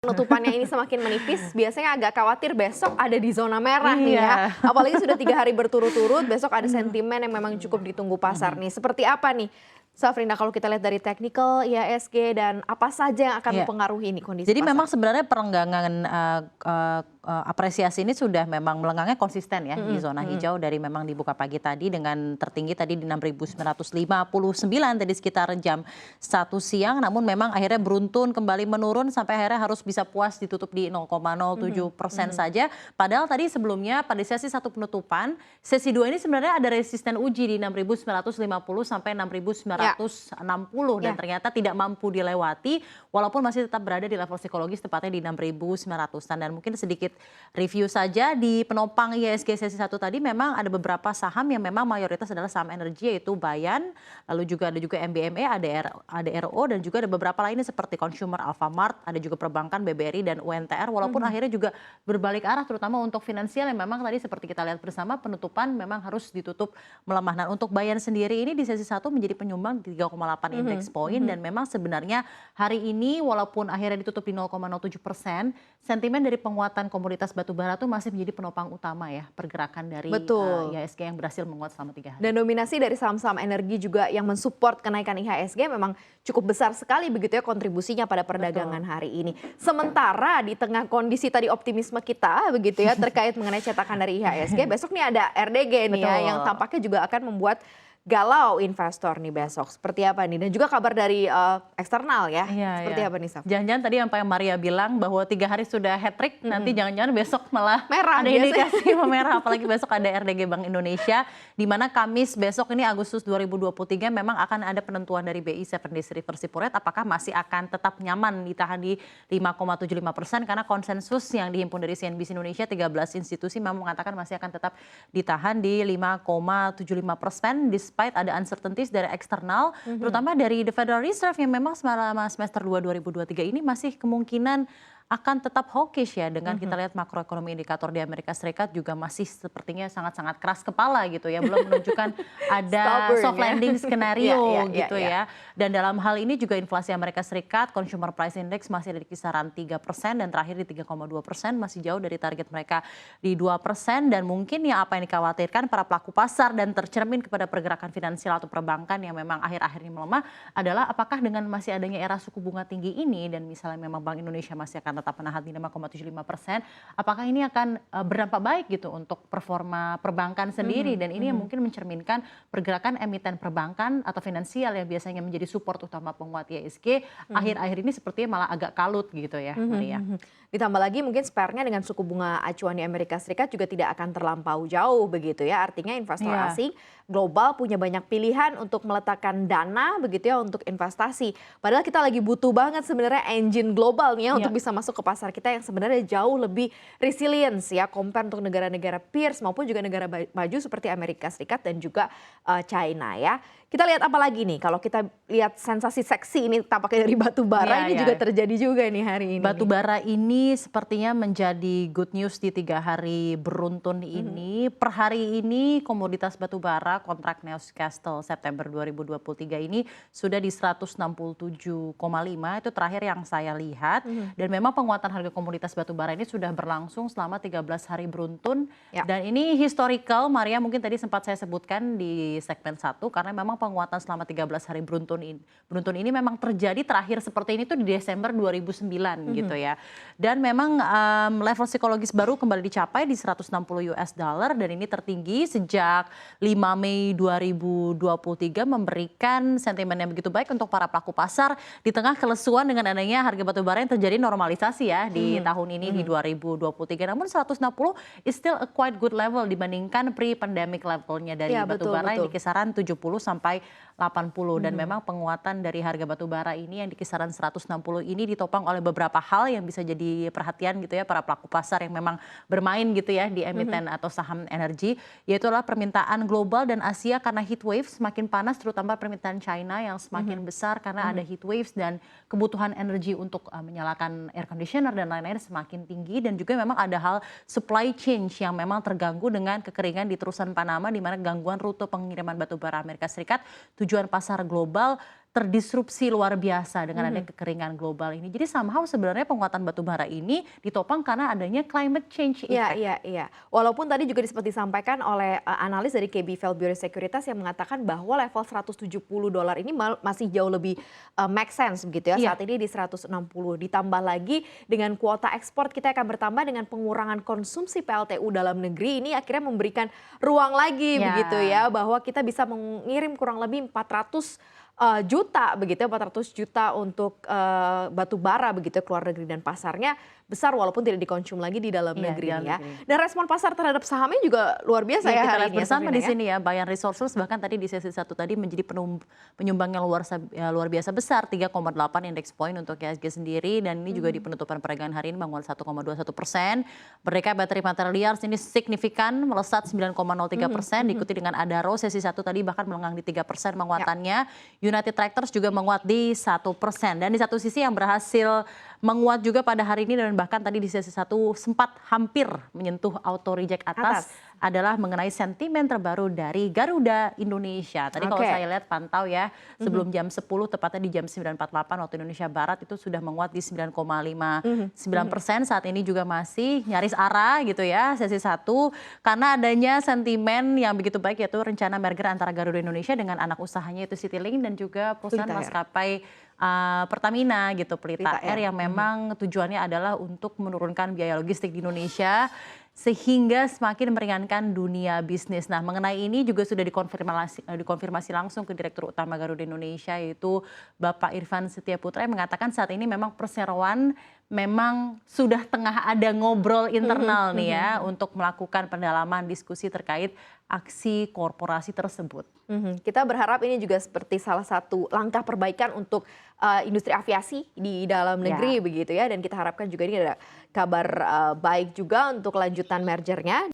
Penutupannya ini semakin menipis, biasanya agak khawatir besok ada di zona merah nih ya. Apalagi sudah 3 hari berturut-turut, besok ada sentimen yang memang cukup ditunggu pasar nih. Seperti apa nih, Safrina, kalau kita lihat dari technical, IHSG, dan apa saja yang akan mempengaruhi ini kondisi Jadi pasar? memang sebenarnya perenggangan apresiasi ini sudah memang melengangnya konsisten ya di zona hijau dari memang dibuka pagi tadi dengan tertinggi tadi di 6.959 tadi sekitar jam 1 siang, namun memang akhirnya beruntun kembali menurun sampai akhirnya harus bisa puas ditutup di 0,07% saja. Padahal tadi sebelumnya pada sesi satu penutupan, sesi 2 ini sebenarnya ada resisten uji di 6.950 sampai 6.960 dan ternyata tidak mampu dilewati walaupun masih tetap berada di level psikologis tepatnya di 6.900-an. Dan mungkin sedikit review saja di penopang IHSG sesi 1 tadi memang ada beberapa saham yang memang mayoritas adalah saham energi yaitu Bayan, lalu juga ada MBME, ADRO dan juga ada beberapa lainnya seperti Consumer, Alfamart, ada juga perbankan BBRI dan UNTR walaupun akhirnya juga berbalik arah terutama untuk finansial yang memang tadi seperti kita lihat bersama penutupan memang harus ditutup melemah. Nah, untuk Bayan sendiri ini di sesi 1 menjadi penyumbang 3,8 indeks poin dan memang sebenarnya hari ini walaupun akhirnya ditutup di 0,07%, sentimen dari penguatan komoditas batubara itu masih menjadi penopang utama ya pergerakan dari IHSG yang berhasil menguat selama 3 hari. Dan dominasi dari saham-saham energi juga yang mensupport kenaikan IHSG memang cukup besar sekali begitu ya kontribusinya pada perdagangan hari ini. Sementara di tengah kondisi tadi optimisme kita begitu ya terkait mengenai cetakan dari IHSG, besok nih ada RDG nih ya yang tampaknya juga akan membuat galau investor nih besok. Seperti apa nih? Dan juga kabar dari eksternal ya. Seperti apa nih, Saf? Jangan-jangan tadi yang Pak Maria bilang bahwa 3 hari sudah hat-trick, nanti jangan-jangan besok malah merah, ada indikasi memerah. Apalagi besok ada RDG Bank Indonesia, di mana Kamis besok ini Agustus 2023 memang akan ada penentuan dari BI 7 days reverse repo rate. Apakah masih akan tetap nyaman ditahan di 5,75% karena konsensus yang dihimpun dari CNBC Indonesia 13 institusi memang mengatakan masih akan tetap ditahan di 5,75% despite ada uncertainties dari eksternal, terutama dari The Federal Reserve yang memang selama semester 2 2023 ini masih kemungkinan akan tetap hawkish ya dengan kita lihat makroekonomi indikator di Amerika Serikat juga masih sepertinya sangat-sangat keras kepala gitu ya, belum menunjukkan ada soft landing skenario gitu ya. Dan dalam hal ini juga inflasi Amerika Serikat, Consumer Price Index masih ada di kisaran 3% dan terakhir di 3,2%, masih jauh dari target mereka di 2%. Dan mungkin ya apa yang dikhawatirkan para pelaku pasar dan tercermin kepada pergerakan finansial atau perbankan yang memang akhir-akhir ini melemah adalah apakah dengan masih adanya era suku bunga tinggi ini dan misalnya memang Bank Indonesia masih akan tetap menahan di 5,75%, apakah ini akan berdampak baik gitu untuk performa perbankan sendiri dan ini yang mungkin mencerminkan pergerakan emiten perbankan atau finansial yang biasanya menjadi support utama penguat IHSG akhir-akhir ini sepertinya malah agak kalut gitu ya, Maria. Ditambah lagi mungkin spare-nya dengan suku bunga acuan di Amerika Serikat juga tidak akan terlampau jauh begitu ya. Artinya investor asing global punya banyak pilihan untuk meletakkan dana begitu ya untuk investasi. Padahal kita lagi butuh banget sebenarnya engine global nih ya untuk bisa masuk ke pasar kita yang sebenarnya jauh lebih resilience ya compare untuk negara-negara peers maupun juga negara maju seperti Amerika Serikat dan juga China ya. Kita lihat apa lagi nih kalau kita lihat sensasi seksi ini tampaknya dari batu bara ini juga terjadi juga nih hari ini. Batu bara ini sepertinya menjadi good news di 3 hari beruntun ini. Per hari ini komoditas batu bara kontrak Newcastle September 2023 ini sudah di 167,5 itu terakhir yang saya lihat. Dan memang penguatan harga komoditas batu bara ini sudah berlangsung selama 13 hari beruntun. Dan ini historical, Maria mungkin tadi sempat saya sebutkan di segmen 1 karena memang penguatan selama 13 hari beruntun ini memang terjadi terakhir seperti ini tuh di Desember 2009 gitu ya. Dan memang level psikologis baru kembali dicapai di 160 US dollar dan ini tertinggi sejak 5 Mei 2023 memberikan sentimen yang begitu baik untuk para pelaku pasar di tengah kelesuan dengan adanya harga batubara yang terjadi normalisasi ya di tahun ini di 2023. Namun 160 is still a quite good level dibandingkan pre-pandemic levelnya dari batubara yang di kisaran 70 sampai 80 dan memang penguatan dari harga batubara ini yang di kisaran 160 ini ditopang oleh beberapa hal yang bisa jadi perhatian gitu ya para pelaku pasar yang memang bermain gitu ya di emiten atau saham energi, yaitu adalah permintaan global dan Asia karena heat wave semakin panas, terutama permintaan China yang semakin besar karena ada heat waves dan kebutuhan energi untuk menyalakan air conditioner dan lain-lain semakin tinggi dan juga memang ada hal supply chain yang memang terganggu dengan kekeringan di terusan Panama di mana gangguan rute pengiriman batubara Amerika Serikat tujuan pasar global terdisrupsi luar biasa dengan adanya kekeringan global ini. Jadi somehow sebenarnya penguatan batubara ini ditopang karena adanya climate change Iya, effect. iya, iya. Walaupun tadi juga seperti disampaikan oleh analis dari KB Valbury Sekuritas yang mengatakan bahwa level $170 ini masih jauh lebih make sense begitu ya. Iya. Saat ini di 160. Ditambah lagi dengan kuota ekspor kita akan bertambah dengan pengurangan konsumsi PLTU dalam negeri, ini akhirnya memberikan ruang lagi Ya. begitu ya, bahwa kita bisa mengirim kurang lebih 400 juta begitu ya, 400 juta untuk batu bara begitu ya, ke luar negeri, dan pasarnya besar walaupun tidak dikonsum lagi di dalam Iya, negeri di dalam nih ya. negeri. Dan respon pasar terhadap sahamnya juga luar biasa Ya, ya kita hari lihat ini ya, bersama Safrina di ya. sini ya, Bayan Resources bahkan tadi di sesi 1 tadi menjadi penyumbang yang luar biasa besar, 3,8 indeks point untuk IHSG sendiri, dan ini juga di penutupan perdagangan hari ini menguat 1,21%. Merdeka Battery Materials ini signifikan melesat 9,03%, diikuti dengan Adaro sesi 1 tadi bahkan melenggang di 3% penguatannya. United Tractors juga menguat di 1%. Dan di satu sisi yang berhasil menguat juga pada hari ini dan bahkan tadi di sesi 1 sempat hampir menyentuh auto reject atas adalah mengenai sentimen terbaru dari Garuda Indonesia. Tadi kalau saya lihat pantau ya, sebelum jam 10 tepatnya di jam 9.48 waktu Indonesia Barat itu sudah menguat di 9,59%. Saat ini juga masih nyaris arah gitu ya sesi 1 karena adanya sentimen yang begitu baik, yaitu rencana merger antara Garuda Indonesia dengan anak usahanya itu Citylink dan juga perusahaan maskapai Pertamina gitu, Pelita Air, yang memang tujuannya adalah untuk menurunkan biaya logistik di Indonesia sehingga semakin meringankan dunia bisnis. Nah, mengenai ini juga sudah dikonfirmasi langsung ke Direktur Utama Garuda Indonesia, yaitu Bapak Irfan Setiaputra, yang mengatakan saat ini memang perseroan memang sudah tengah ada ngobrol internal nih ya untuk melakukan pendalaman diskusi terkait aksi korporasi tersebut. Kita berharap ini juga seperti salah satu langkah perbaikan untuk industri aviasi di dalam negeri begitu ya, dan kita harapkan juga ini ada kabar baik juga untuk lanjutan mergernya.